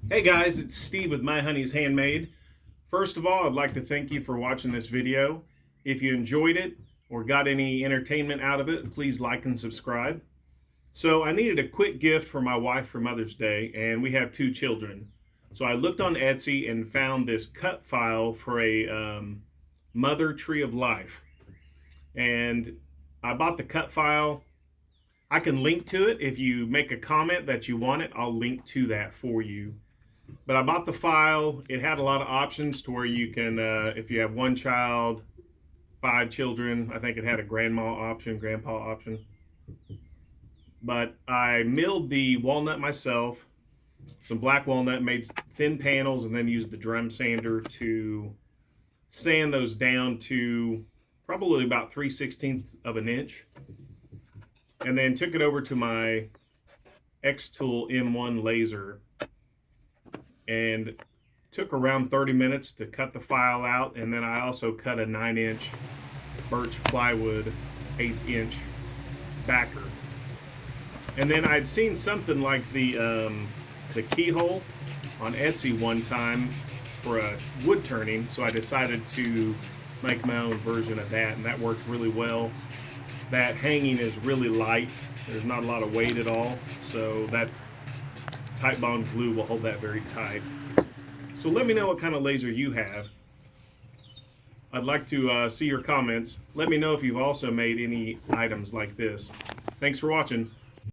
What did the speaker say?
Hey guys, it's Steve with My Honey's Handmade. First of all, I'd like to thank you for watching this video. If you enjoyed it or got any entertainment out of it, please like and subscribe. So I needed a quick gift for my wife for Mother's Day, and we have 2 children. So I looked on Etsy and found this cut file for a mother tree of life. And I bought the cut file. I can link to it. If you make a comment that you want it, I'll link to that for you. But I bought the file. It had a lot of options to where you can, if you have 1 child, 5 children, I think it had a grandma option, grandpa option. But I milled the walnut myself, some black walnut, made thin panels, and then used the drum sander to sand those down to probably about 3/16 of an inch. And then took it over to my Xtool M1 laser and took around 30 minutes to cut the file out. And then I also cut a 9-inch birch plywood 1/8 backer. And then I'd seen something like the keyhole on Etsy one time for a wood turning, so I decided to make my own version of that, and that worked really well. That hanging is really light. There's not a lot of weight at all, so that tight bond glue will hold that very tight. So let me know what kind of laser you have. I'd like to see your comments. Let me know if you've also made any items like this. Thanks for watching.